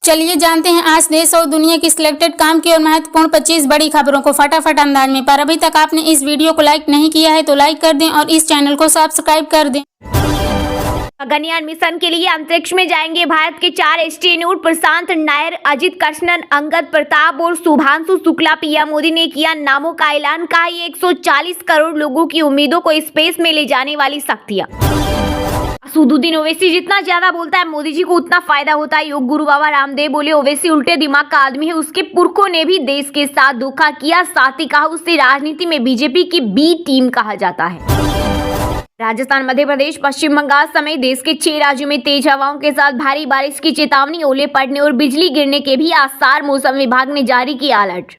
चलिए जानते हैं आज देश और दुनिया की सिलेक्टेड काम की और महत्वपूर्ण 25 बड़ी खबरों को फटाफट अंदाज में। पर अभी तक आपने इस वीडियो को लाइक नहीं किया है तो लाइक कर दें और इस चैनल को सब्सक्राइब कर दें। गगनयान मिशन के लिए अंतरिक्ष में जाएंगे भारत के 4 एस्ट्रोनॉट प्रशांत नायर, अजित कृष्णन, अंगद प्रताप और शुभांशु शुक्ला। पीएम मोदी ने किया नामों का ऐलान, कहा 140 करोड़ लोगों की उम्मीदों को स्पेस में ले जाने वाली शक्तियां। असदुद्दीन ओवैसी जितना ज्यादा बोलता है मोदी जी को उतना फायदा होता है। योग गुरु बाबा रामदेव बोले ओवैसी उल्टे दिमाग का आदमी है, उसके पुरखों ने भी देश के साथ धोखा किया। साथ ही कहा उसे राजनीति में बीजेपी की बी टीम कहा जाता है। राजस्थान, मध्य प्रदेश, पश्चिम बंगाल समेत देश के 6 राज्यों में तेज हवाओं के साथ भारी बारिश की चेतावनी, ओले पड़ने और बिजली गिरने के भी आसार। मौसम विभाग ने जारी किया अलर्ट।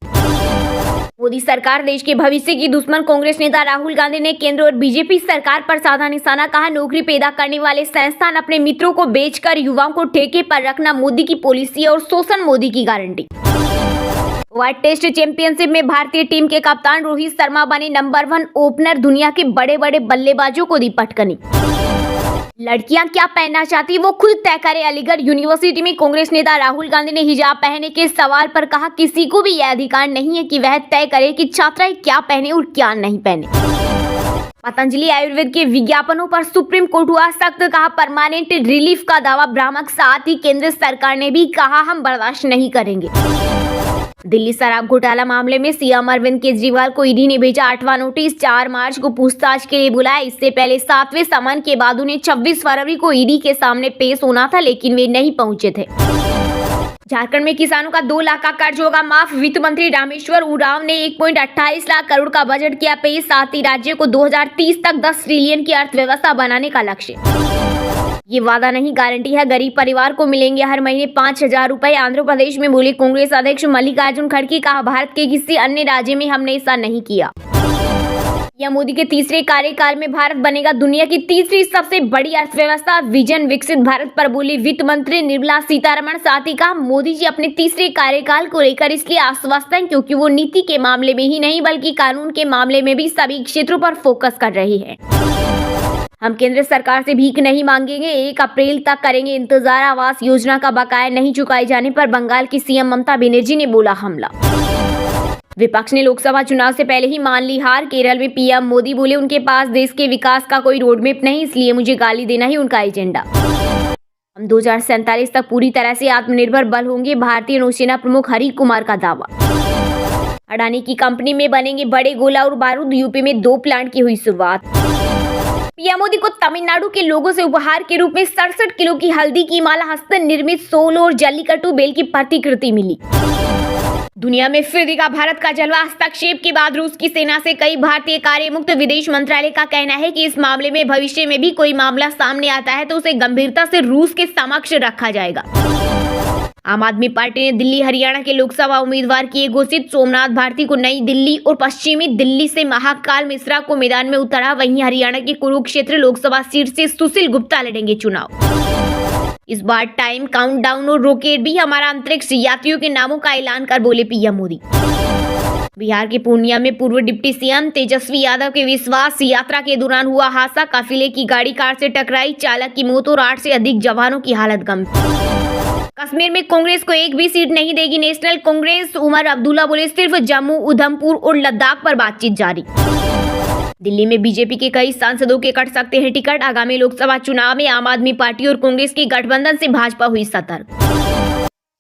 मोदी सरकार देश के भविष्य की दुश्मन। कांग्रेस नेता राहुल गांधी ने केंद्र और बीजेपी सरकार पर साधा निशाना, कहा नौकरी पैदा करने वाले संस्थान अपने मित्रों को बेचकर युवाओं को ठेके पर रखना मोदी की पॉलिसी और शोषण मोदी की गारंटी। वर्ल्ड टेस्ट चैंपियनशिप में भारतीय टीम के कप्तान रोहित शर्मा बने नंबर 1 ओपनर, दुनिया के बड़े बड़े बल्लेबाजों को दी पटकनी। लड़कियां क्या पहनना चाहती वो खुद तय करे। अलीगढ़ यूनिवर्सिटी में कांग्रेस नेता राहुल गांधी ने हिजाब पहनने के सवाल पर कहा किसी को भी यह अधिकार नहीं है कि वह तय करे कि छात्राएं क्या पहने और क्या नहीं पहने। पतंजलि आयुर्वेद के विज्ञापनों पर सुप्रीम कोर्ट हुआ सख्त, कहा परमानेंट रिलीफ का दावा भ्रामक। साथ ही केंद्र सरकार ने भी कहा हम बर्दाश्त नहीं करेंगे। दिल्ली शराब घोटाला मामले में सीएम अरविंद केजरीवाल को ईडी ने भेजा 8वां नोटिस। 4 मार्च को पूछताछ के लिए बुलाया। इससे पहले 7वें समन के बाद उन्हें 26 फरवरी को ईडी के सामने पेश होना था, लेकिन वे नहीं पहुंचे थे। झारखंड में किसानों का 2 लाख का कर्ज होगा माफ। वित्त मंत्री रामेश्वर उरांव ने 1.28 लाख करोड़ का बजट किया पेश। साथ ही राज्य को 2030 तक 10 ट्रिलियन की अर्थव्यवस्था बनाने का लक्ष्य। ये वादा नहीं गारंटी है, गरीब परिवार को मिलेंगे हर महीने 5,000 रुपए। आंध्र प्रदेश में बोले कांग्रेस अध्यक्ष मल्लिकार्जुन खड़गे, कहा भारत के किसी अन्य राज्य में हमने ऐसा नहीं किया। पीएम मोदी के तीसरे कार्यकाल में भारत बनेगा दुनिया की तीसरी सबसे बड़ी अर्थव्यवस्था। विजन विकसित भारत पर बोली वित्त मंत्री निर्मला सीतारमण। साथ ही कहा मोदी जी अपने तीसरे कार्यकाल को लेकर इसलिए आश्वस्त हैं क्योंकि वो नीति के मामले में ही नहीं बल्कि कानून के मामले में भी सभी क्षेत्रों पर फोकस कर रही है। हम केंद्र सरकार से भीख नहीं मांगेंगे, 1 अप्रैल तक करेंगे इंतजार। आवास योजना का बकाया नहीं चुकाए जाने पर बंगाल की सीएम ममता बनर्जी ने बोला हमला। विपक्ष ने लोकसभा चुनाव से पहले ही मान ली हार। केरल में पीएम मोदी बोले उनके पास देश के विकास का कोई रोडमैप नहीं, इसलिए मुझे गाली देना ही उनका एजेंडा। हम 2047 तक पूरी तरह से आत्मनिर्भर बल होंगे, भारतीय नौसेना प्रमुख हरि कुमार का दावा। अडानी की कंपनी में बनेंगे बड़े गोला और बारूद। यूपी में 2 प्लांट की हुई शुरुआत। पीएम मोदी को तमिलनाडु के लोगों से उपहार के रूप में 67 किलो की हल्दी की माला, हस्त निर्मित सोल और जल्लीकट्टू बेल की प्रतिकृति मिली। दुनिया में फिर दिखा भारत का जलवा। हस्तक्षेप के बाद रूस की सेना से कई भारतीय कार्य मुक्त। विदेश मंत्रालय का कहना है कि इस मामले में भविष्य में भी कोई मामला सामने आता है तो उसे गंभीरता से रूस के समक्ष रखा जाएगा। आम आदमी पार्टी ने दिल्ली हरियाणा के लोकसभा उम्मीदवार किए घोषित। सोमनाथ भारती को नई दिल्ली और पश्चिमी दिल्ली से महाकाल मिश्रा को मैदान में उतारा। वहीं हरियाणा के कुरुक्षेत्र लोकसभा सीट से सुशील गुप्ता लड़ेंगे चुनाव। इस बार टाइम काउंटडाउन और रॉकेट भी हमारा अंतरिक्ष यात्रियों के नामों का ऐलान कर बोले पीएम मोदी। बिहार के पूर्णिया में पूर्व डिप्टी सीएम तेजस्वी यादव के विश्वास यात्रा के दौरान हुआ हादसा। काफिले की गाड़ी कार से टकराई, चालक की मौत और 8 से अधिक जवानों की हालत गंभीर। कश्मीर में कांग्रेस को एक भी सीट नहीं देगी नेशनल कांग्रेस। उमर अब्दुल्ला बोले सिर्फ जम्मू, उधमपुर और लद्दाख पर बातचीत जारी। दिल्ली में बीजेपी के कई सांसदों के कट सकते हैं टिकट। आगामी लोकसभा चुनाव में आम आदमी पार्टी और कांग्रेस के गठबंधन से भाजपा हुई सतर्क।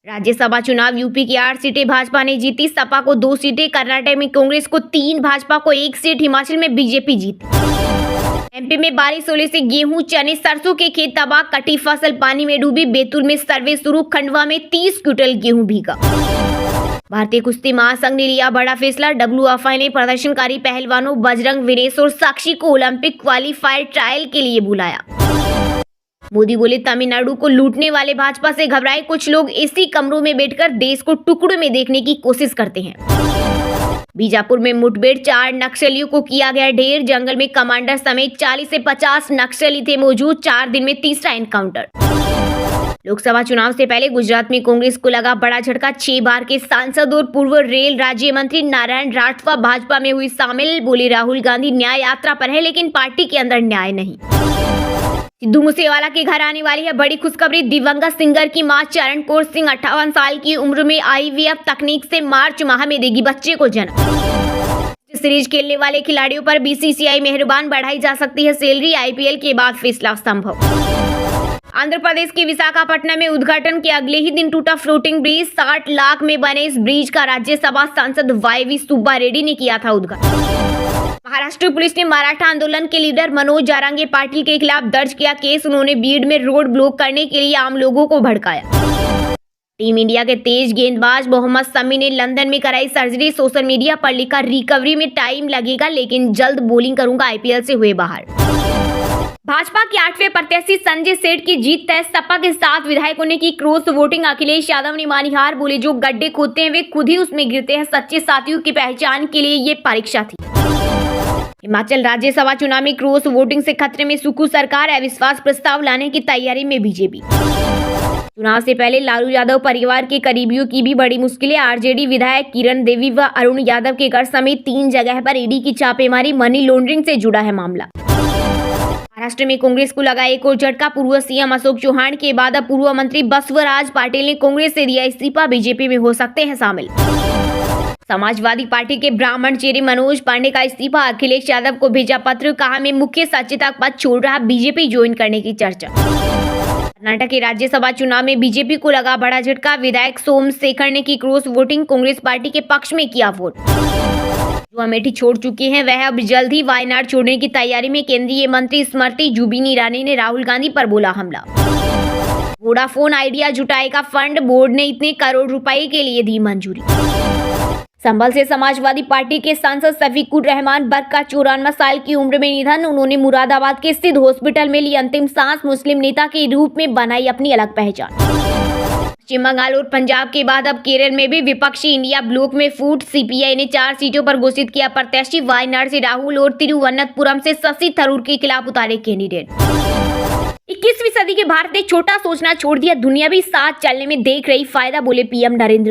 राज्यसभा चुनाव यूपी की 8 सीटें भाजपा ने जीती, सपा को 2 सीटें, कर्नाटक में कांग्रेस को 3, भाजपा को 1 सीट, हिमाचल में बीजेपी जीती। एमपी में बारिश होने से गेहूं, चने, सरसों के खेत तबाह, कटी फसल पानी में डूबी। बैतूल में सर्वे शुरू, खंडवा में 30 क्विंटल गेहूं भीगा। भारतीय कुश्ती महासंघ ने लिया बड़ा फैसला। WFI ने प्रदर्शनकारी पहलवानों बजरंग, विनेश और साक्षी को ओलंपिक क्वालिफायर ट्रायल के लिए बुलाया। मोदी बोले तमिलनाडु को लूटने वाले भाजपा से घबराए कुछ लोग एसी कमरों में बैठकर देश को टुकड़ों में देखने की कोशिश करते हैं। बीजापुर में मुठभेड़, 4 नक्सलियों को किया गया ढेर। जंगल में कमांडर समेत 40 से 50 नक्सली थे मौजूद। 4 दिन में तीसरा एनकाउंटर। लोकसभा चुनाव से पहले गुजरात में कांग्रेस को लगा बड़ा झटका। 6 बार के सांसद और पूर्व रेल राज्य मंत्री नारायण राठवा भाजपा में हुई शामिल। बोले राहुल गांधी न्याय यात्रा पर है लेकिन पार्टी के अंदर न्याय नहीं। सिद्धू मूसेवाला के घर आने वाली है बड़ी खुशखबरी। दिवंगत सिंगर की मां चरण कौर सिंह 58 साल की उम्र में IVF तकनीक से मार्च माह में देगी बच्चे को जन्म। सीरीज खेलने वाले खिलाड़ियों पर BCCI मेहरबान, बढ़ाई जा सकती है सैलरी। IPL के बाद फैसला संभव। आंध्र प्रदेश के विशाखापट्टनम में उद्घाटन के अगले ही दिन टूटा फ्लोटिंग ब्रिज। 60 लाख में बने इस ब्रिज का राज्यसभा सांसद YV सुब्बा रेड्डी ने किया था उद्घाटन। महाराष्ट्र पुलिस ने मराठा आंदोलन के लीडर मनोज जारांगे पाटिल के खिलाफ दर्ज किया केस। उन्होंने बीड में रोड ब्लॉक करने के लिए आम लोगों को भड़काया। टीम इंडिया के तेज गेंदबाज मोहम्मद शमी ने लंदन में कराई सर्जरी। सोशल मीडिया पर लिखा, रिकवरी में टाइम लगेगा लेकिन जल्द बॉलिंग करूंगा। IPL से हुए बाहर। भाजपा के 8वें प्रत्याशी संजय सेठ की जीत तय। सपा के 7 विधायकों ने की क्रॉस वोटिंग। अखिलेश यादव ने मानी हार। बोले, जो गड्ढे खोदते हैं वे खुद ही उसमें गिरते हैं। सच्चे साथियों की पहचान के लिए ये परीक्षा थी। हिमाचल राज्यसभा चुनाव में क्रॉस वोटिंग से खतरे में सुक्खू सरकार। अविश्वास प्रस्ताव लाने की तैयारी में बीजेपी। चुनाव से पहले लालू यादव परिवार के करीबियों की भी बड़ी मुश्किलें। RJD विधायक किरण देवी व अरुण यादव के घर समेत 3 जगह पर ED की छापेमारी। मनी लॉन्ड्रिंग से जुड़ा है मामला। महाराष्ट्र में कांग्रेस को लगा एक और झटका। पूर्व CM अशोक चौहान के बाद अब पूर्व मंत्री बसवराज पाटिल ने कांग्रेस से दिया इस्तीफा। बीजेपी में हो सकते हैं शामिल। समाजवादी पार्टी के ब्राह्मण चेरी मनोज पांडे का इस्तीफा। अखिलेश यादव को भेजा पत्र। कहा, मैं मुख्य सचेतक पद छोड़ रहा। बीजेपी ज्वाइन करने की चर्चा। कर्नाटक के राज्यसभा चुनाव में बीजेपी को लगा बड़ा झटका। विधायक सोमशेखर ने की क्रॉस वोटिंग। कांग्रेस पार्टी के पक्ष में किया वोट। जो अमेठी छोड़ चुके हैं वह अब जल्द ही वायनाड छोड़ने की तैयारी में। केंद्रीय मंत्री स्मृति जुबिन ईरानी ने राहुल गांधी पर बोला हमला। वोडाफोन आइडिया जुटाएगा फंड। बोर्ड ने इतने करोड़ रुपए के लिए दी मंजूरी। संभल से समाजवादी पार्टी के सांसद शफीकुर रहमान बर्क का 54 साल की उम्र में निधन। उन्होंने मुरादाबाद के स्थित हॉस्पिटल में ली अंतिम सांस। मुस्लिम नेता के रूप में बनाई अपनी अलग पहचान। पश्चिम बंगाल और पंजाब के बाद अब केरल में भी विपक्षी इंडिया ब्लॉक में फूट। CPI ने 4 सीटों पर घोषित किया प्रत्याशी। वायनाड से राहुल और तिरुवनंतपुरम से शशि थरूर के खिलाफ उतारे कैंडिडेट। 21वीं सदी के भारत ने छोटा सोचना छोड़ दिया। दुनिया भी साथ चलने में देख रही फायदा, बोले PM नरेंद्र।